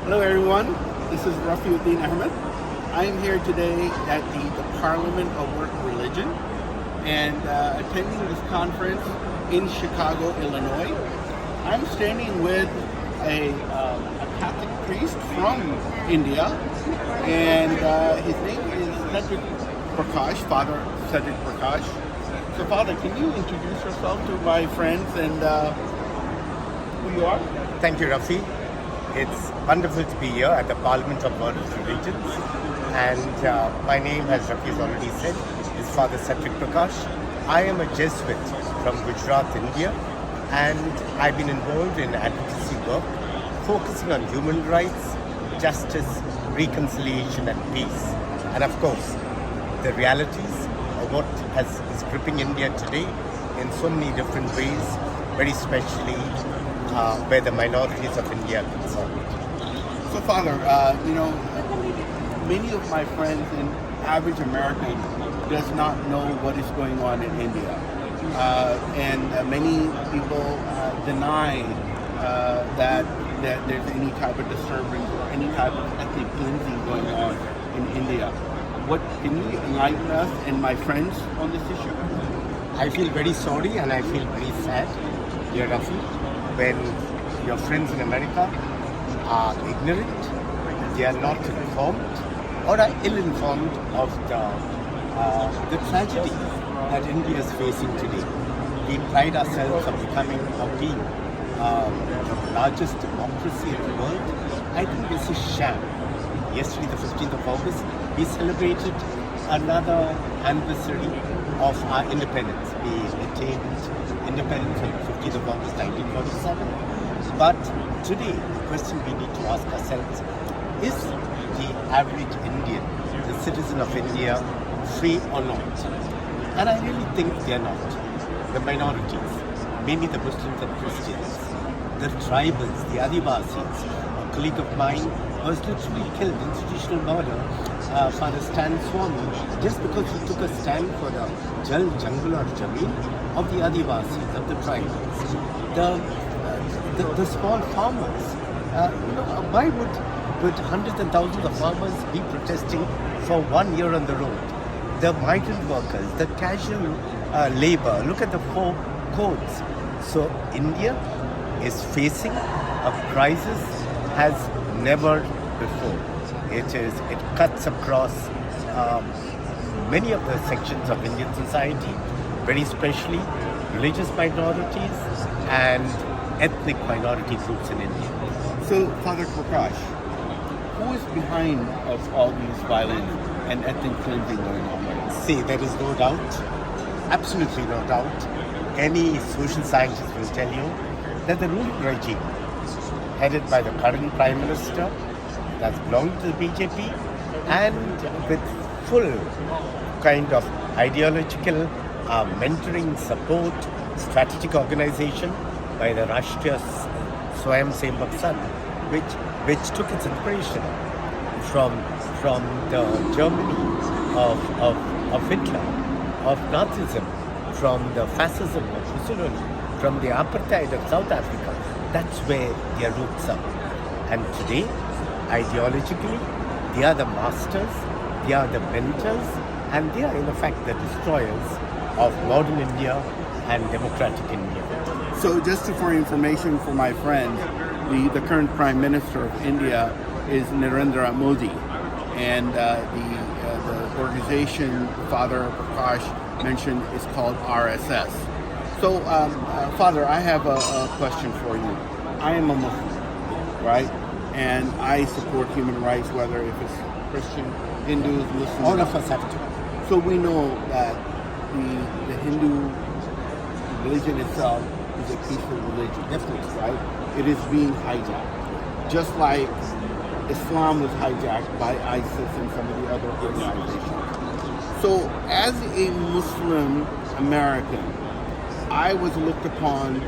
Hello everyone, this is Rafiuddin Ahmed. I am here today at the Parliament of Work Religion and attending this conference in Chicago, Illinois. I'm standing with a Catholic priest from India, and his name is Cedric Perkash, Father Cedric Perkash. So Father, can you introduce yourself to my friends and who you are? Thank you, Rafi. It's wonderful to be here at the Parliament of World Religions. And my name, as Rafi has already said, is Father Cedric Perkash. I am a Jesuit from Gujarat, India, and I've been involved in advocacy work, focusing on human rights, justice, reconciliation, and peace. And of course, the realities of what is gripping India today in so many different ways, very especially where the minorities of India are concerned. So, Father, many of my friends and average American does not know what is going on in India. And many people deny that there's any type of disturbance or any type of ethnic cleansing going on in India. Can you enlighten us and my friends on this issue? I feel very sorry and I feel very sad, dear Rafi, when your friends in America are ignorant, they are not informed or are ill-informed of the tragedy that India is facing today. We pride ourselves on becoming or being the largest democracy in the world. I think this is sham. Yesterday, the 15th of August, we celebrated another anniversary of our independence. We attained independence on the 15th of August 1947. But today, the question we need to ask ourselves, is the average Indian, the citizen of India, free or not? And I really think they are not. The minorities, mainly the Muslims and Christians, the tribals, the Adivasis. A colleague of mine was literally killed, institutional murder, Father Stan Swami, just because he took a stand for the Jal, Jungle or Jameen of the Adivasis, of the tribals. The small farmers, why would hundreds and thousands of farmers be protesting for 1 year on the road? The migrant workers, the casual labor, look at the 4 codes. So India is facing a crisis as never before. It cuts across many of the sections of Indian society, very especially religious minorities and ethnic minority groups in India. So, Father Perkash, who is behind of all these violence and ethnic cleansing going on? See, there is no doubt, absolutely no doubt, any social scientist will tell you that the ruling regime, headed by the current Prime Minister, that's belonging to the BJP, and with full kind of ideological mentoring, support, strategic organization by the Rashtriya Swayamsevak Sangh, which took its inspiration from the Germany of Hitler, of Nazism, from the fascism of Mussolini, from the apartheid of South Africa. That's where their roots are. And today, ideologically, they are the masters, they are the mentors, and they are in effect the destroyers of modern India and democratic India. So just for information for my friend, the current Prime Minister of India is Narendra Modi, and the organization Father Perkash mentioned is called RSS. So, Father, I have a question for you. I am a Muslim, right? And I support human rights, whether if it's Christian, Hindus, Muslims. All of us have to. So we know that the Hindu religion itself is a peaceful religion, definitely, right? It is being hijacked, just like Islam was hijacked by ISIS and some of the other organizations. So, as a Muslim American, I was looked upon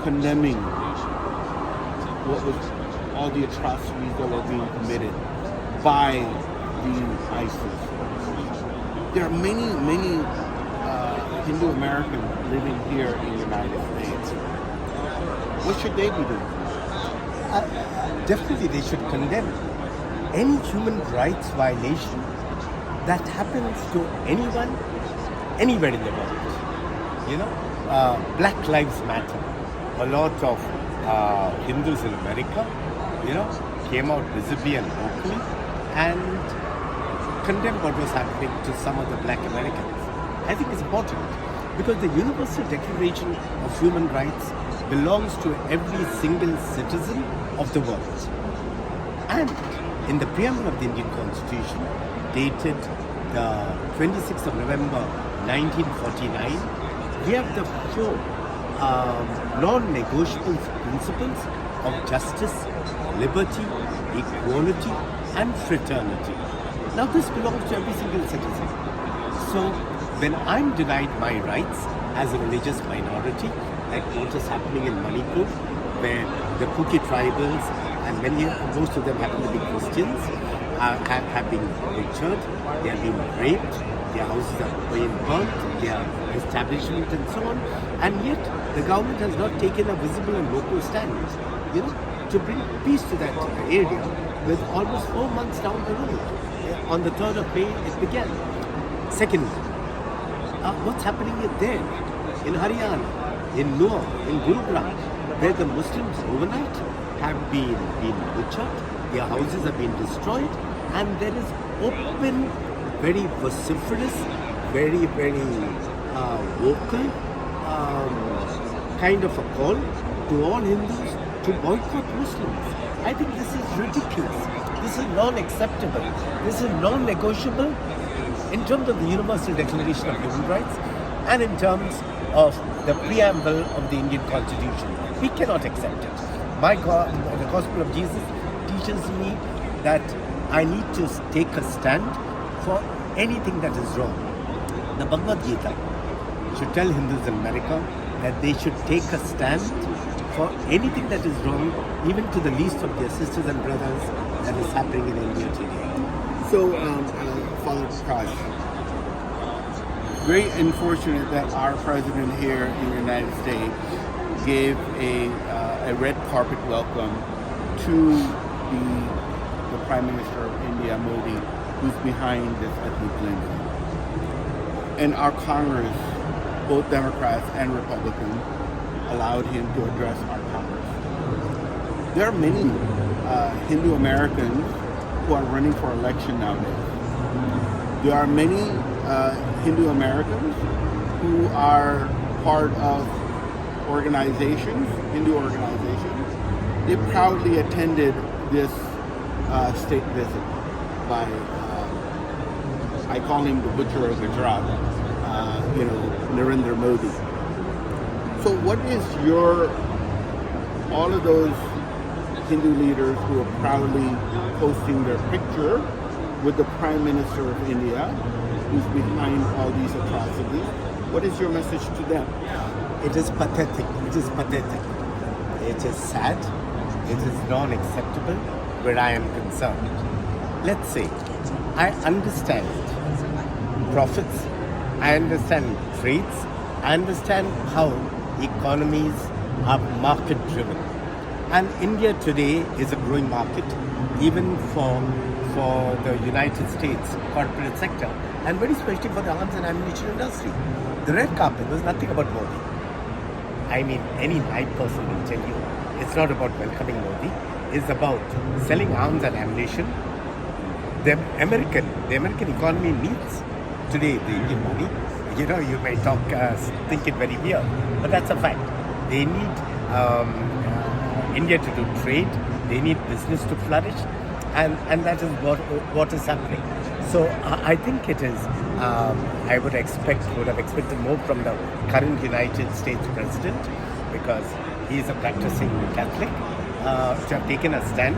condemning what was all the atrocities that were being committed by the ISIS. There are many Hindu Americans living here in the United States. What should they be doing? definitely they should condemn any human rights violation that happens to anyone, anywhere in the world. You know, Black Lives Matter. A lot of Hindus in America, came out visibly and vocally and condemned what was happening to some of the Black Americans. I think it's important because the Universal Declaration of Human Rights belongs to every single citizen of the world. And in the preamble of the Indian Constitution, dated the 26th of November 1949, we have the four non-negotiable principles of justice, liberty, equality, and fraternity. Now this belongs to every single citizen. So when I'm denied my rights as a religious minority, like what is happening in Manipur, where the Kuki tribals and most of them happen to be Christians, have been butchered, they have been raped, their houses are being burnt, their establishment and so on, and yet the government has not taken a visible and local stand, to bring peace to that area with almost 4 months down the road. On the 3rd of May, it began. Secondly, what's happening there in Haryana, in Noor, in Gurugram, where the Muslims overnight have been butchered, their houses have been destroyed, and there is open, very vociferous, very, very vocal kind of a call to all Hindus to boycott Muslims. I think this is ridiculous. This is non-acceptable. This is non-negotiable in terms of the Universal Declaration of Human Rights and in terms of the preamble of the Indian Constitution. We cannot accept it. My God, the Gospel of Jesus teaches me that I need to take a stand for anything that is wrong. The Bhagavad Gita should tell Hindus in America that they should take a stand for anything that is wrong, even to the least of their sisters and brothers that is happening in India today. So, Father Perkash, very unfortunate that our president here in the United States gave a red carpet welcome to the Prime Minister of India, Modi, who's behind this ethnic cleansing. And our Congress, both Democrats and Republicans, allowed him to address our Congress. There are many Hindu Americans who are running for election nowadays. There are many Hindu Americans who are part of organizations, Hindu organizations. They proudly attended this state visit by, I call him the butcher of Gujarat, Narendra Modi. So what is all of those Hindu leaders who are proudly posting their picture with the Prime Minister of India, who's behind all these atrocities, what is your message to them? It is pathetic. It is pathetic. It is sad. It is non-acceptable where I am concerned. Let's say, I understand profits, I understand trades, I understand how economies are market-driven. And India today is a growing market, even for the United States corporate sector, and very especially for the arms and ammunition industry. The red carpet was nothing about Modi. I mean, any night person will tell you, it's not about welcoming Modi, it's about selling arms and ammunition. The American economy needs today the Indian money. You may think it very weird, but that's a fact. They need India to do trade, they need business to flourish, and that is what is happening. So I think it is, I would have expected more from the current United States President, because he is a practicing Catholic, to have taken a stand,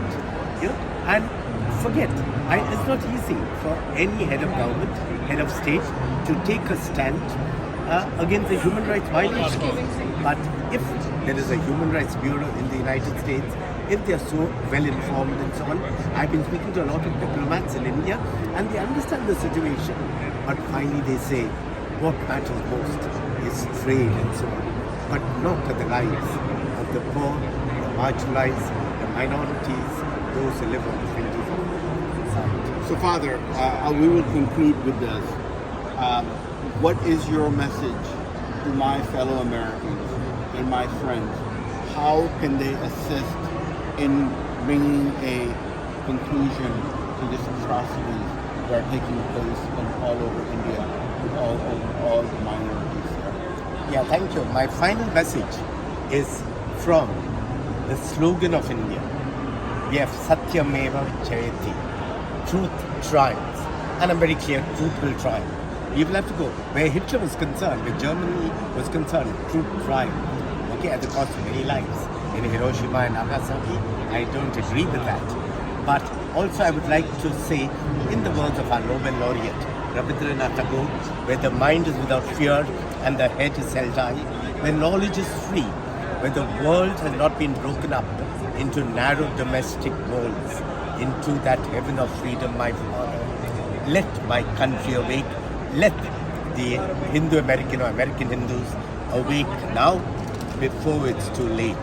and forget, it's not easy for any head of government, head of state to take a stand against the human rights violations. But if there is a human rights bureau in the United States, if they are so well informed and so on, I've been speaking to a lot of diplomats in India and they understand the situation. But finally they say, what matters most is trade and so on, but not the lives of the poor, the marginalized, the minorities, those who live on the fringes of society. So, Father, we will conclude with this. What is your message to my fellow Americans and my friends? How can they assist in bringing a conclusion to these atrocities that are taking place all over India with all the minorities there? Yeah, thank you. My final message is from the slogan of India. We have Satyameva Jayati. Truth triumphs. And I'm very clear, truth will triumph. We will have to go. Where Hitler was concerned, where Germany was concerned, truth triumphed. Okay, at the cost of many lives. In Hiroshima and Nagasaki, I don't agree with that. But also I would like to say, in the words of our Nobel laureate, Rabindranath Tagore, where the mind is without fear and the head is held high, where knowledge is free, where the world has not been broken up into narrow domestic molds, into that heaven of freedom, my Father. Let my country awake. Let the Hindu American or American Hindus awake now before it's too late.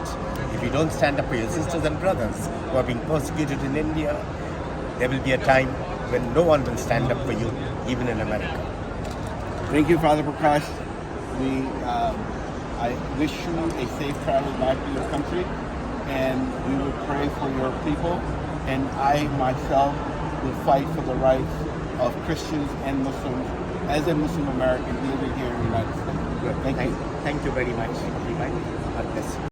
If you don't stand up for your sisters and brothers who are being persecuted in India, there will be a time when no one will stand up for you, even in America. Thank you, Father Perkash. I wish you a safe travel back to your country, and we will pray for your people. And I myself will fight for the rights of Christians and Muslims as a Muslim American living here in the United States. Thank you. Thank you very much, everybody. God bless you.